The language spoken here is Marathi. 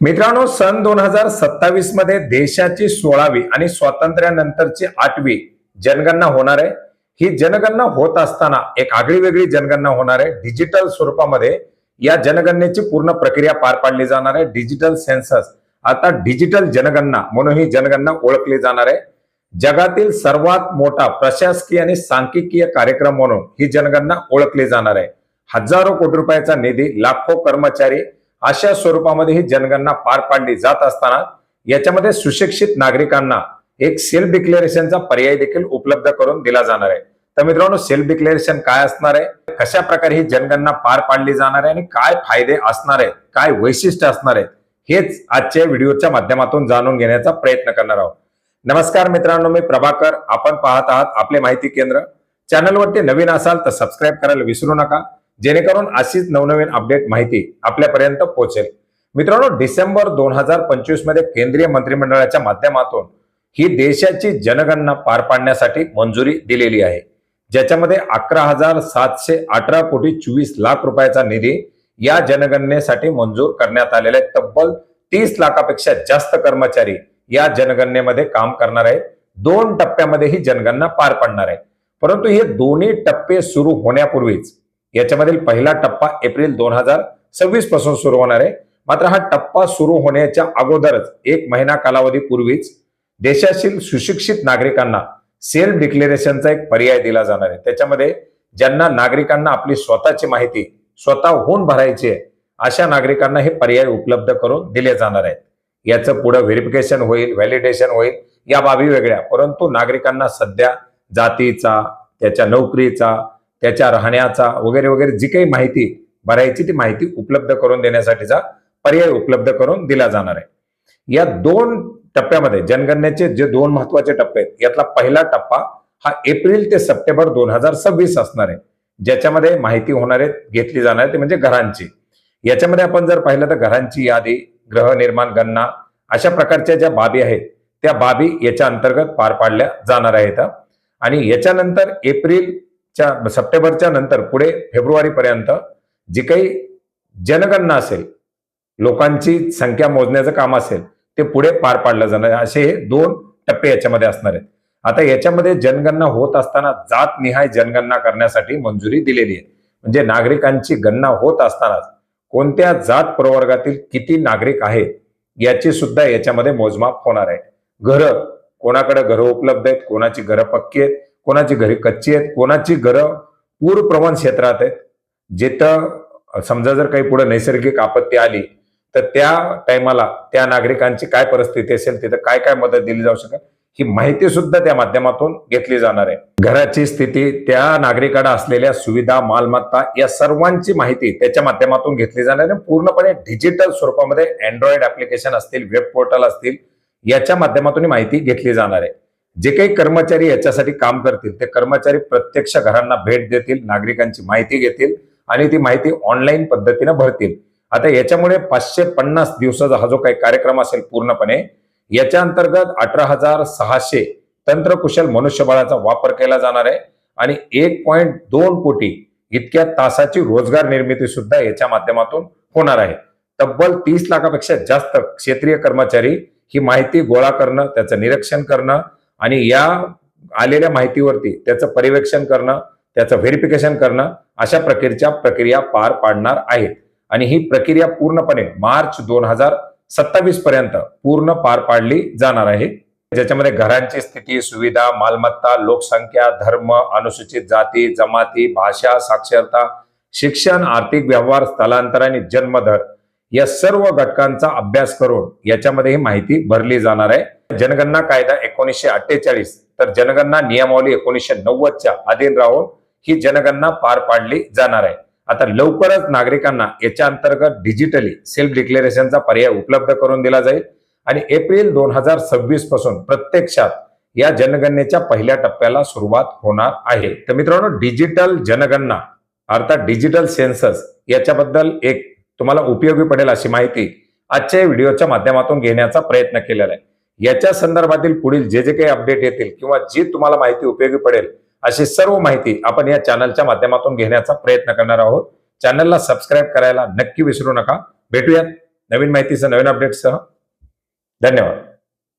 मित्रांनो, सन 2027 मध्ये देशाची 16वी आणि स्वातंत्र्यानंतरची 8वी जनगणना होणार आहे। ही जनगणना होत असताना एक आगळी वेगळी जनगणना होणार आहे। डिजिटल स्वरूपामध्ये या जनगणनेची पूर्ण प्रक्रिया पार पाडली जाणार आहे। डिजिटल सेन्सस आता डिजिटल जनगणना म्हणून ही जनगणना ओळखली जाणार आहे। जगातील सर्वात मोठा प्रशासकीय आणि सांख्यिकीय कार्यक्रम म्हणून ही जनगणना ओळखली जाणार आहे। हजारो कोटी रुपयाचा निधी, लाखो कर्मचारी अशा स्वरूपामध्ये ही जनगणना पार पाडली जात असताना याच्यामध्ये सुशिक्षित नागरिकांना एक सेल्फ डिक्लेरेशनचा पर्याय देखील उपलब्ध करून दिला जाणार आहे। तर मित्रांनो, सेल्फ डिक्लेरेशन काय असणार आहे, कशा प्रकारे ही जनगणना पार पाडली जाणार आहे आणि काय फायदे असणार आहेत, काय वैशिष्ट्य असणार आहेत, हेच आजच्या व्हिडिओच्या माध्यमातून जाणून घेण्याचा प्रयत्न करणार आहोत। नमस्कार मित्रांनो, मी प्रभाकर, आपण पाहत आहात आपले माहिती केंद्र। चॅनलवरती नवीन असाल तर सबस्क्राईब करायला विसरू नका, जेणेकरून अशीच नवनवीन अपडेट माहिती आपल्यापर्यंत पोहोचेल। मित्रांनो, डिसेंबर 2025 मध्ये केंद्रीय मंत्रिमंडळाच्या माध्यमातून ही देशाची जनगणना पार पाडण्यासाठी मंजुरी दिलेली आहे, ज्याच्यामध्ये 11,718 कोटी 24 लाख रुपयाचा निधी या जनगणनेसाठी मंजूर करण्यात आलेला आहे। तब्बल 30 लाखापेक्षा जास्त कर्मचारी या जनगणनेमध्ये काम करणार आहेत। 2 टप्प्यामध्ये ही जनगणना पार पडणार आहे, परंतु हे दोन्ही टप्पे सुरू होण्यापूर्वीच याच्यामधील पहिला टप्पा एप्रिल 2026 पासून सुरू होणार आहे। मात्र हा टप्पा सुरू होण्याच्या अगोदरच 1 महिना कालावधीपूर्वीच देशातील सुशिक्षित नागरिकांना सेल्फ डिक्लेरेशनचा एक पर्याय दिला जाणार आहे। त्याच्यामध्ये ज्यांना नागरिकांना आपली स्वतःची माहिती स्वतःहून भरायची आहे, अशा नागरिकांना हे पर्याय उपलब्ध करून दिले जाणार आहेत। याचं पुढे व्हेरिफिकेशन होईल, व्हॅलिडेशन होईल, या बाबी वेगळ्या, परंतु नागरिकांना सध्या जातीचा, त्याच्या नोकरीचा, त्याच्या राहण्याचा वगैरे वगैरे जी काही माहिती भरायची ती माहिती उपलब्ध करून देण्यासाठीचा पर्याय उपलब्ध करून दिला जाणार आहे। या 2 टप्प्यामध्ये जनगणनेचे जे 2 महत्वाचे टप्पे आहेत, यातला पहिला टप्पा हा एप्रिल ते सप्टेंबर 2026 असणार आहे, ज्याच्यामध्ये माहिती होणार आहे घेतली जाणार आहे, ते म्हणजे घरांची। याच्यामध्ये आपण जर पाहिलं तर घरांची यादी, गृहनिर्माण गणना अशा प्रकारच्या ज्या बाबी आहेत त्या बाबी याच्या अंतर्गत पार पाडल्या जाणार आहेत। आणि याच्यानंतर सप्टेंबरच्या नंतर पुढे फेब्रुवारी पर्यंत जी काही जनगणना असेल, लोकांची संख्या मोजण्याचं काम असेल, ते पुढे पार पाडलं जाणार आहे। असे हे 2 टप्पे याच्यामध्ये असणार आहेत। आता याच्यामध्ये जनगणना होत असताना जातनिहाय जनगणना करण्यासाठी मंजुरी दिलेली आहे, म्हणजे नागरिकांची गणना होत असतानाच कोणत्या जात प्रवर्गातील किती नागरिक आहेत याची सुद्धा याच्यामध्ये मोजमाप होणार आहे। घरं, कोणाकडे घरं उपलब्ध आहेत, कोणाची घरं पक्की आहेत, कोणाची घरे कच्ची आहेत, कोणाची घरं पूरप्रवण क्षेत्रात आहेत, जिथं समजा जर काही पुढे नैसर्गिक आपत्ती आली तर त्या टायमाला त्या नागरिकांची काय परिस्थिती असेल, तिथं काय काय मदत दिली जाऊ शकेल, ही माहिती सुद्धा त्या माध्यमातून घेतली जाणार आहे। घराची स्थिती, त्या नागरिकांना असलेल्या सुविधा, मालमत्ता, या सर्वांची माहिती त्याच्या माध्यमातून घेतली जाणार आहे। पूर्णपणे डिजिटल स्वरूपामध्ये अँड्रॉइड ऍप्लिकेशन असतील, वेब पोर्टल असतील, याच्या माध्यमातून माहिती घेतली जाणार आहे। जे काही कर्मचारी याच्यासाठी काम करतील ते कर्मचारी प्रत्यक्ष घरांना भेट देतील, नागरिकांची माहिती घेतील आणि ती माहिती ऑनलाईन पद्धतीने भरतील। आता याच्यामुळे 550 दिवसाचा हा जो काही कार्यक्रम असेल पूर्णपणे, याच्या अंतर्गत 18,600 तंत्रकुशल मनुष्यबळाचा वापर केला जाणार आहे आणि 1.2 कोटी इतक्या तासाची रोजगार निर्मिती सुद्धा याच्या माध्यमातून होणार आहे। तब्बल 30 लाखापेक्षा जास्त क्षेत्रीय कर्मचारी ही माहिती गोळा करणं, त्याचं निरीक्षण करणं आणि या आलेल्या माहितीवरती त्याचं पर्यवेक्षण करणं, त्याचं व्हेरिफिकेशन करणं, अशा प्रकारच्या प्रक्रिया पार पाडणार आहेत। आणि ही प्रक्रिया पूर्णपणे मार्च 2027 पर्यंत पूर्ण पार पाडली जाणार आहे, ज्याच्यामध्ये घरांची स्थिती, सुविधा, मालमत्ता, लोकसंख्या, धर्म, अनुसूचित जाती, जमाती, भाषा, साक्षरता, शिक्षण, आर्थिक व्यवहार, स्थलांतर आणि जन्मदर या सर्व घटकांचा अभ्यास करून याच्यामध्ये ही माहिती भरली जाणार आहे। जनगणना कायदा 1948 तर जनगणना नियमावली 1990च्या अधीन राहून ही जनगणना पार पाडली जाणार आहे। आता लवकरच नागरिकांना याच्या अंतर्गत डिजिटली सेल्फ डिक्लेरेशनचा पर्याय उपलब्ध करून दिला जाईल आणि एप्रिल 2026 पासून प्रत्यक्षात या जनगणनेच्या पहिल्या टप्प्याला सुरुवात होणार आहे। तर मित्रांनो, डिजिटल जनगणना अर्थात डिजिटल सेन्सस याच्याबद्दल एक तुम्हाला उपयोगी पडेल अशी माहिती आजच्या व्हिडिओच्या माध्यमातून घेण्याचा प्रयत्न केलेला आहे। याच्या संदर्भातील पुढील जे काही अपडेट येतील किंवा जी तुम्हाला माहिती उपयोगी पडेल अशी सर्व माहिती आपण या चॅनलच्या माध्यमातून घेण्याचा प्रयत्न करणार आहोत। चॅनलला सबस्क्राईब करायला नक्की विसरू नका। भेटूयात नवीन माहितीसह नवीन अपडेटसह. धन्यवाद.